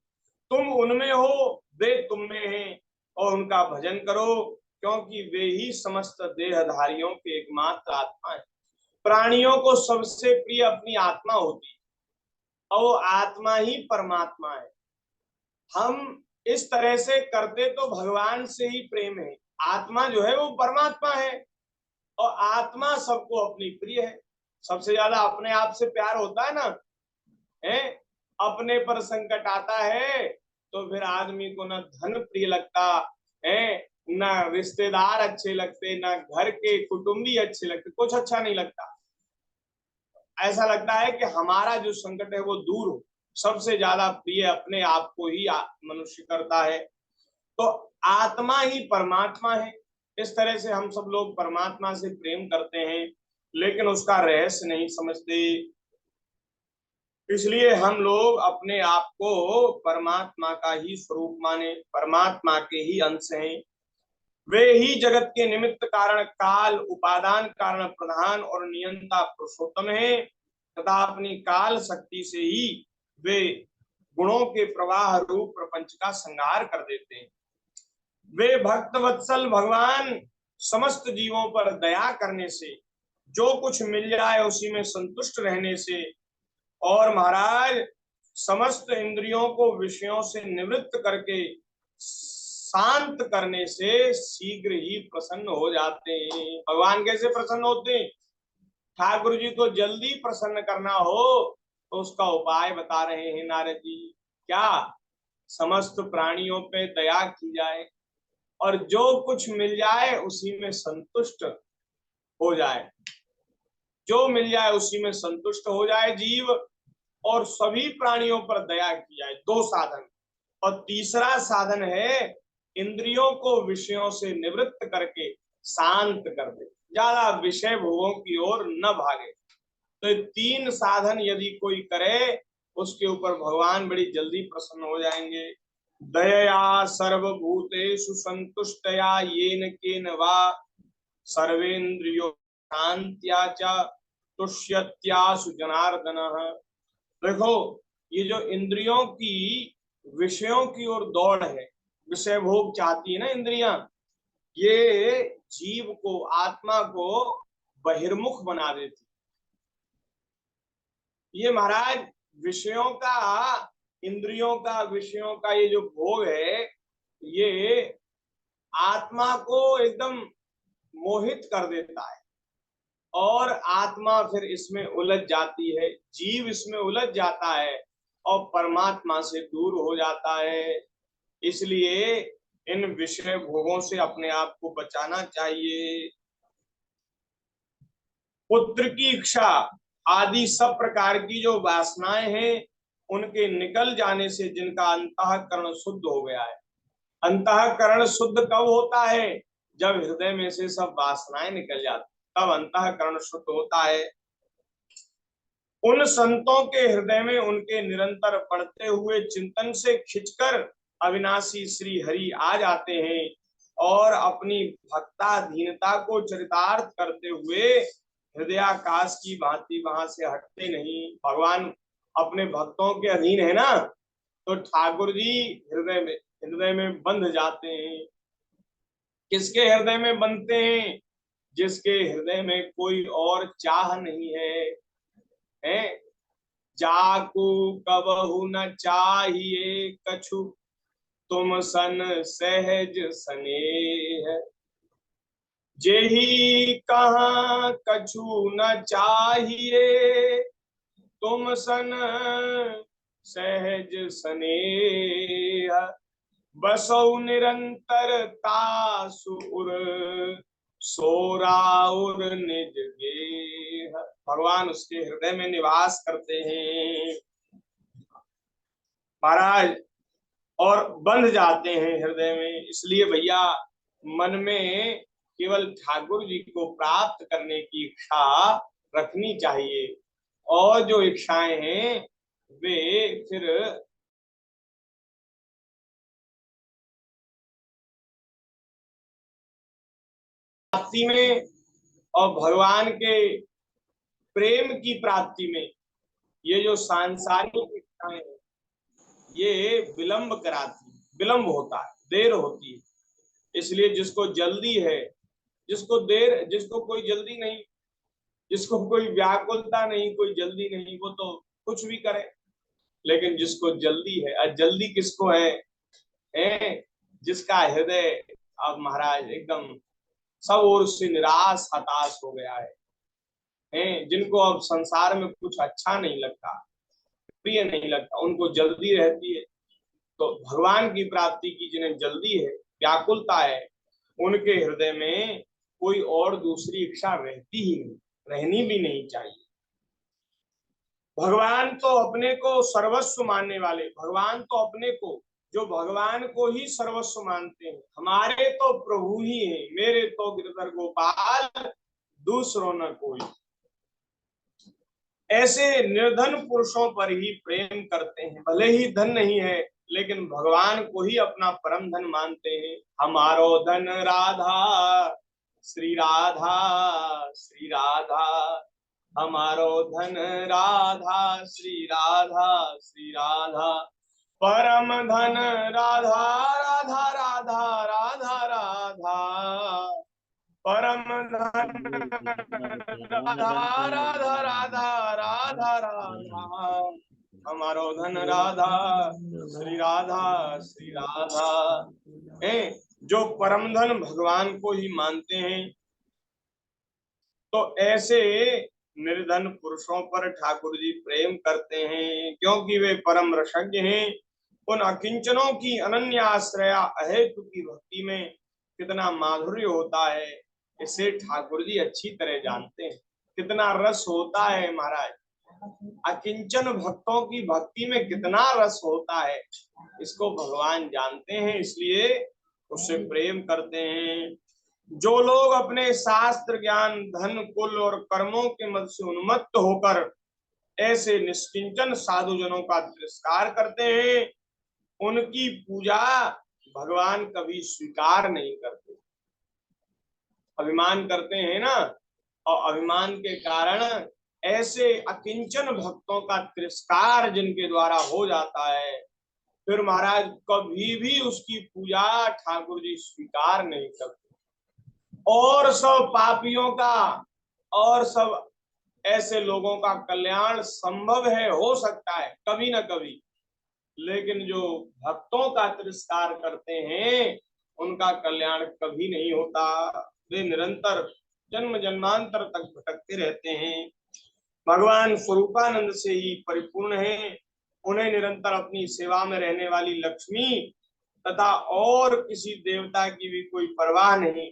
तुम उनमें हो, वे तुम में हैं, और उनका भजन करो, क्योंकि वे ही समस्त देहधारियों के एकमात्र आत्मा है। प्राणियों को सबसे प्रिय अपनी आत्मा होती है और वो आत्मा ही परमात्मा है। हम इस तरह से करते तो भगवान से ही प्रेम है। आत्मा जो है वो परमात्मा है और आत्मा सबको अपनी प्रिय है। सबसे ज्यादा अपने आप से प्यार होता है ना, है? अपने पर संकट आता है तो फिर आदमी को ना धन प्रिय लगता है, ना रिश्तेदार अच्छे लगते, ना घर के कुटुंबी अच्छे लगते, कुछ अच्छा नहीं लगता। ऐसा लगता है कि हमारा जो संकट है वो दूर हो। सबसे ज्यादा प्रिय अपने आप को ही मनुष्य करता है। तो आत्मा ही परमात्मा है। इस तरह से हम सब लोग परमात्मा से प्रेम करते हैं, लेकिन उसका रहस्य नहीं समझते। इसलिए हम लोग अपने आप को परमात्मा का ही स्वरूप माने, परमात्मा के ही अंश हैं। वे ही जगत के निमित्त कारण, काल, उपादान कारण, प्रधान और नियंता पुरुषोत्तम है तथा अपनी काल शक्ति से ही वे गुणों के प्रवाह रूप प्रपंच का संहार कर देते हैं। वे भक्त वत्सल भगवान समस्त जीवों पर दया करने से, जो कुछ मिल जाए उसी में संतुष्ट रहने से, और महाराज समस्त इंद्रियों को विषयों से निवृत्त करके शांत करने से शीघ्र ही प्रसन्न हो जाते हैं। भगवान कैसे प्रसन्न होते हैं? ठाकुर जी को जल्दी प्रसन्न करना हो तो उसका उपाय बता रहे हैं नारद जी। क्या? समस्त प्राणियों पे दया की जाए और जो कुछ मिल जाए उसी में संतुष्ट हो जाए। जो मिल जाए उसी में संतुष्ट हो जाए जीव, और सभी प्राणियों पर दया की जाए। दो साधन। और तीसरा साधन है इंद्रियों को विषयों से निवृत्त करके शांत कर दे, ज्यादा विषय भोगों की ओर न भागे। तो तीन साधन यदि कोई करे उसके ऊपर भगवान बड़ी जल्दी प्रसन्न हो जाएंगे। दयया सर्वभूतेषु संतुष्टया येन केन वा सर्वेन्द्रियो शांत्या च तुष्यत्यासु जनार्दनः। देखो, ये जो इंद्रियों की विषयों की ओर दौड़ है, विषय भोग चाहती है ना इंद्रियां, ये जीव को, आत्मा को बहिर्मुख बना देती। ये महाराज विषयों का, इंद्रियों का, विषयों का ये जो भोग है, ये आत्मा को एकदम मोहित कर देता है और आत्मा फिर इसमें उलझ जाती है, जीव इसमें उलझ जाता है और परमात्मा से दूर हो जाता है। इसलिए इन विषय भोगों से अपने आप को बचाना चाहिए। पुत्र की इच्छा आदि सब प्रकार की जो वासनाएं हैं, उनके निकल जाने से जिनका अंतःकरण शुद्ध हो गया है। अंतःकरण शुद्ध कब होता है? जब हृदय में से सब वासनाएं निकल जाती, तब अंतःकरण शुद्ध होता है। उन संतों के हृदय में उनके निरंतर बढ़ते हुए चिंतन से खिंचकर अविनाशी श्री हरि आ जाते हैं और अपनी भक्ताधीनता को चरितार्थ करते हुए हृदयाकाश की भांति वहां से हटते नहीं। भगवान अपने भक्तों के अधीन है ना, तो ठाकुर जी हृदय में बंध जाते हैं। किसके हृदय में बंधते हैं? जिसके हृदय में कोई और चाह नहीं है। जाकू कबहु न चाहिए कछु, तुम सन सहज स्नेह। जेहि कहाँ कछु न चाहिए, तुम सन सहज स्नेह। बसौ निरंतर तासुर, सोराउर निज गेह। भगवान उसके हृदय में निवास करते हैं महाराज, और बंध जाते हैं हृदय में। इसलिए भैया मन में केवल ठाकुर जी को प्राप्त करने की इच्छा रखनी चाहिए, और जो इच्छाएं हैं वे फिर प्राप्ति में और भगवान के प्रेम की प्राप्ति में, ये जो सांसारिक इच्छाएं हैं ये विलंब कराती, विलंब होता है, देर होती है। इसलिए जिसको जल्दी है, जिसको कोई जल्दी नहीं, जिसको कोई व्याकुलता नहीं, कोई जल्दी नहीं, वो तो कुछ भी करे। लेकिन जिसको जल्दी है, और जल्दी किसको है? जिसका हृदय अब महाराज एकदम सब ओर से निराश हताश हो गया है, जिनको अब संसार में कुछ अच्छा नहीं लगता, प्रिय नहीं लगता, उनको जल्दी रहती है। तो भगवान की प्राप्ति की जिन्हें जल्दी है, व्याकुलता है, उनके हृदय में कोई और दूसरी इच्छा रहती ही नहीं, रहनी भी नहीं चाहिए। भगवान तो अपने को सर्वस्व मानने वाले, भगवान तो अपने को, जो भगवान को ही सर्वस्व मानते हैं, हमारे तो प्रभु ही हैं, मेरे तो गिरधर गोपाल, दूसरों न कोई। ऐसे निर्धन पुरुषों पर ही प्रेम करते हैं, भले ही धन नहीं है लेकिन भगवान को ही अपना परम धन मानते हैं। हमारो धन राधा श्री राधा, श्री राधा, हमारो धन राधा श्री राधा, श्री राधा, परम धन राधा राधा राधा राधा राधा, परम धन राधा राधा राधा राधा राधा, हमारो धन राधा श्री राधा, श्री राधा। जो परम धन भगवान को ही मानते हैं, तो ऐसे निर्धन पुरुषों पर ठाकुर जी प्रेम करते हैं, क्योंकि वे परम रसज्ञ हैं। उन अकिंचनों की अनन्य आश्रया अहेतु की भक्ति में कितना माधुर्य होता है, इसे ठाकुर जी अच्छी तरह जानते हैं। कितना रस होता है महाराज, अकिंचन भक्तों की भक्ति में कितना रस होता है, इसको भगवान जानते हैं, इसलिए उससे प्रेम करते हैं। जो लोग अपने शास्त्र ज्ञान, धन, कुल और कर्मों के मद से उन्मत्त होकर ऐसे निष्किंचन साधु जनों का तिरस्कार करते हैं, उनकी पूजा भगवान कभी स्वीकार नहीं करते। अभिमान करते हैं ना, और अभिमान के कारण ऐसे अकिंचन भक्तों का तिरस्कार जिनके द्वारा हो जाता है, फिर महाराज कभी भी उसकी पूजा ठाकुर जी स्वीकार नहीं करते। और सब पापियों का और सब ऐसे लोगों का कल्याण संभव है, हो सकता है कभी ना कभी, लेकिन जो भक्तों का तिरस्कार करते हैं उनका कल्याण कभी नहीं होता। वे निरंतर जन्म जन्मांतर तक भटकते रहते हैं। भगवान स्वरूपानंद से ही परिपूर्ण है। उन्हें निरंतर अपनी सेवा में रहने वाली लक्ष्मी तथा और किसी देवता की भी कोई परवाह नहीं।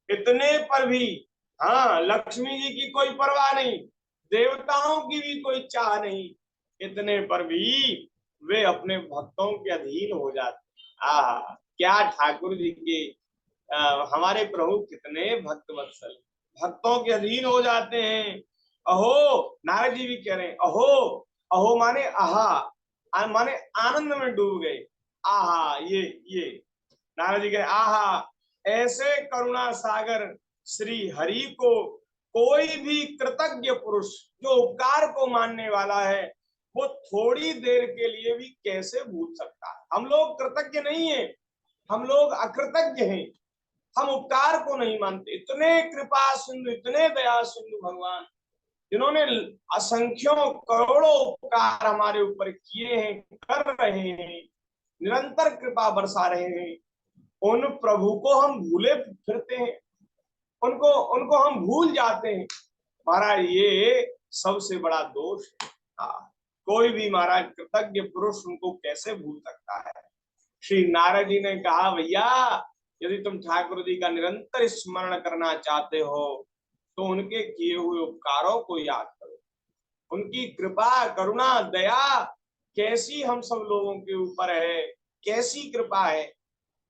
इतने पर भी, हाँ, लक्ष्मी जी की कोई परवाह नहीं, देवताओं की भी कोई चाह नहीं, इतने पर भी वे अपने भक्तों के अधीन हो जाते। क्या ठाकुर जी के हमारे प्रभु कितने भक्त वत्सल, भक्तों के अधीन हो जाते हैं। अहो, नारद जी भी कह रहे हैं अहो। अहो माने आहा, माने आनंद में डूब गए। आहा, ये नारद जी कह रहे आहा, ऐसे करुणा सागर श्री हरि को कोई भी कृतज्ञ पुरुष जो उपकार को मानने वाला है वो थोड़ी देर के लिए भी कैसे भूल सकता है। हम लोग कृतज्ञ नहीं है, हम लोग अकृतज्ञ हैं, हम उपकार को नहीं मानते। इतने कृपा सिंधु, इतने दया सिंधु भगवान, जिन्होंने असंख्यों करोड़ों उपकार हमारे ऊपर किए हैं, कर रहे हैं, निरंतर कृपा बरसा रहे हैं, उन प्रभु को हम भूले फिरते हैं, उनको उनको हम भूल जाते हैं। महाराज ये सबसे बड़ा दोष है। कोई भी महाराज कृतज्ञ पुरुष उनको कैसे भूल सकता है। श्री नारद जी ने कहा भैया, यदि तुम ठाकुर जी का निरंतर स्मरण करना चाहते हो तो उनके किए हुए उपकारों को याद करो। उनकी कृपा करुणा दया कैसी हम सब लोगों के ऊपर है, कैसी कृपा है।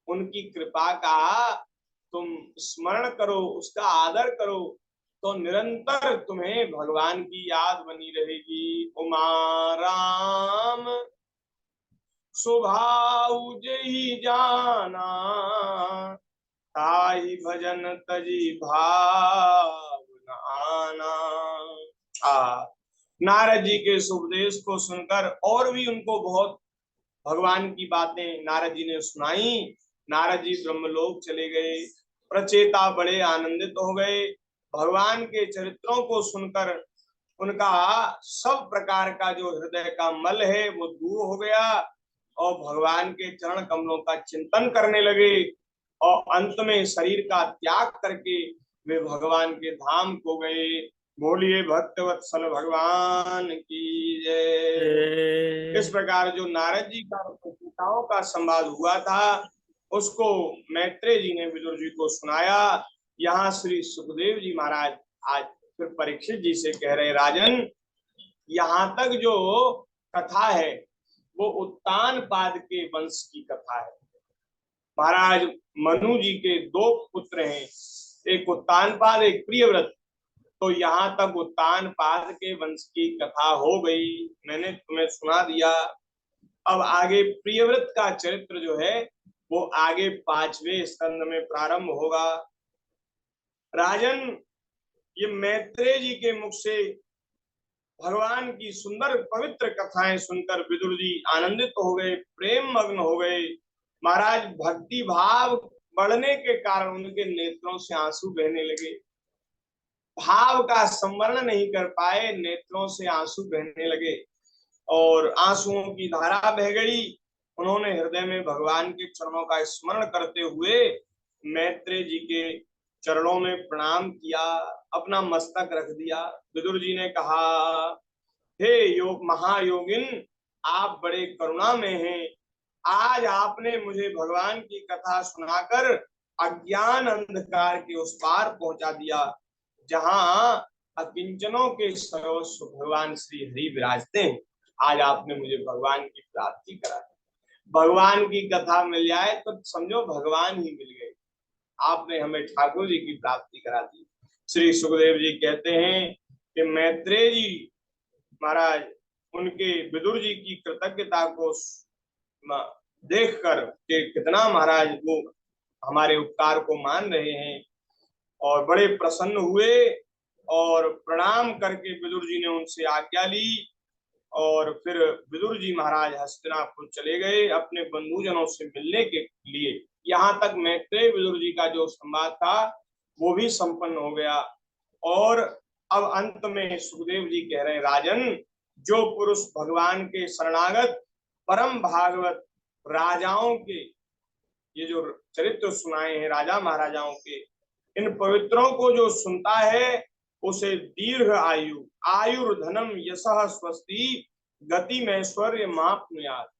उनकी कृपा का तुम स्मरण करो, उसका आदर करो, तो निरंतर तुम्हें भगवान की याद बनी रहेगी। उमा राम स्वभाव जही जाना, ताहि भजन तजी भाव आना। नारद जी के इस उपदेश को सुनकर और भी उनको बहुत भगवान की बातें नारद जी ने सुनाई। नारद जी ब्रह्मलोक चले गए। प्रचेता बड़े आनंदित हो गए। भगवान के चरित्रों को सुनकर उनका सब प्रकार का जो हृदय का मल है वो दूर हो गया और भगवान के चरण कमलों का चिंतन करने लगे और अंत में शरीर का त्याग करके वे भगवान के धाम को गए। बोलिए भक्तवत्सल भगवान की जय। इस प्रकार जो नारद जी का पिताओं का संवाद हुआ था उसको मैत्रेय जी ने विदुर जी को सुनाया। यहाँ श्री सुखदेव जी महाराज आज फिर परीक्षित जी से कह रहे, राजन, यहाँ तक जो कथा है वो उत्तान पाद के वंश की कथा है। महाराज मनु जी के दो पुत्र हैं, एक उत्तान पाद, एक प्रियव्रत। तो यहाँ तक उत्तान पाद के वंश की कथा हो गई, मैंने तुम्हें सुना दिया। अब आगे प्रियव्रत का चरित्र जो है वो आगे 5वें स्कंद में प्रारंभ होगा। राजन, ये मैत्रेय जी के मुख से भगवान की सुंदर पवित्र कथाएं सुनकर विदुर जी आनंदित हो गए, प्रेम मग्न हो गए। महाराज भक्ति भाव बढ़ने के कारण उनके नेत्रों से आंसू बहने लगे। भाव का संवरण नहीं कर पाए, नेत्रों से आंसू बहने लगे और आंसुओं की धारा बह गई। उन्होंने हृदय में भगवान के चरणों का स्मरण करते हुए मैत्रेय जी के चरणों में प्रणाम किया, अपना मस्तक रख दिया। विदुर जी ने कहा, हे योग महायोगिन, आप बड़े करुणा में हैं। आज आपने मुझे भगवान की कथा सुनाकर अज्ञान अंधकार के उस पार पहुंचा दिया जहां अकिंचनों के सर्वस्व भगवान श्री हरि विराजते हैं। आज आपने मुझे भगवान की प्राप्ति करा दी। भगवान की कथा मिल जाए तो समझो भगवान ही मिल गए। आपने हमें ठाकुर जी की प्राप्ति करा दी। श्री सुखदेव जी कहते हैं कि मैत्रेय जी महाराज उनके विदुर जी की कृतज्ञता को देखकर कि कितना महाराज वो हमारे उपकार को मान रहे हैं और बड़े प्रसन्न हुए और प्रणाम करके विदुर जी ने उनसे आज्ञा ली और फिर विदुर जी महाराज हस्तिनापुर चले गए अपने बंधुजनों से मिलने के लिए। यहाँ तक मैत्रेय विदुर जी का जो संवाद था वो भी संपन्न हो गया और अब अंत में सुखदेव जी कह रहे हैं, राजन, जो पुरुष भगवान के शरणागत परम भागवत राजाओं के, ये जो चरित्र सुनाए हैं राजा महाराजाओं के, इन पवित्रों को जो सुनता है उसे दीर्घ आयु, आयुर्धनम यशः स्वस्ति गति में ऐश्वर्य माप्नुयात्,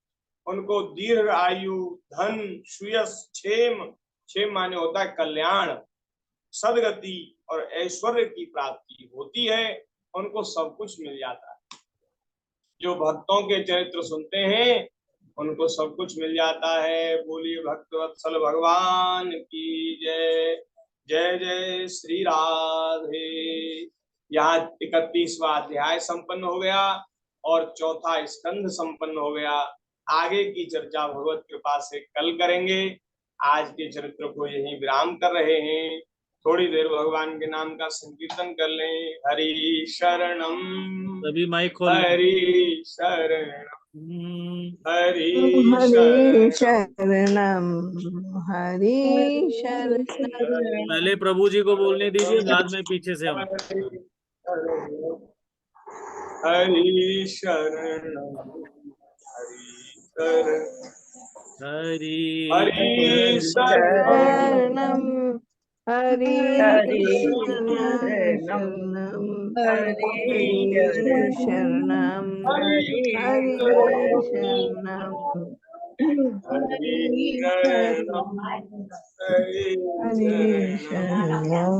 उनको दीर्घ आयु, धन, सुयश, क्षेम, क्षेम माने होता है कल्याण, सदगति और ऐश्वर्य की प्राप्ति होती है, उनको सब कुछ मिल जाता है। जो भक्तों के चरित्र सुनते हैं उनको सब कुछ मिल जाता है। बोलिए भक्तवत्सल भगवान की जय। जय जय श्री राधे। यहाँ 31वां अध्याय संपन्न हो गया और चौथा स्कंध संपन्न हो गया। आगे की चर्चा भगवत कृपा से कल करेंगे। आज के चरित्र को यहीं विराम कर रहे हैं। थोड़ी देर भगवान के नाम का संकीर्तन कर लें। हरि शरणम, सभी माइक खोल लें। हरि शरणम, हरि हरि शरणम, शरणम, हरि शरणम। पहले प्रभु जी को बोलने दीजिए, बाद में पीछे से हम। हरि शरणम, हरि हरि शरणम, हरि शरणम, शरणम, हरि शरणम, हरि शरणम, हरि शरणम,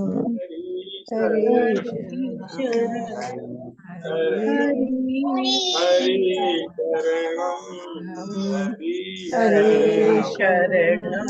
हरि शरणम, हरि शरणम।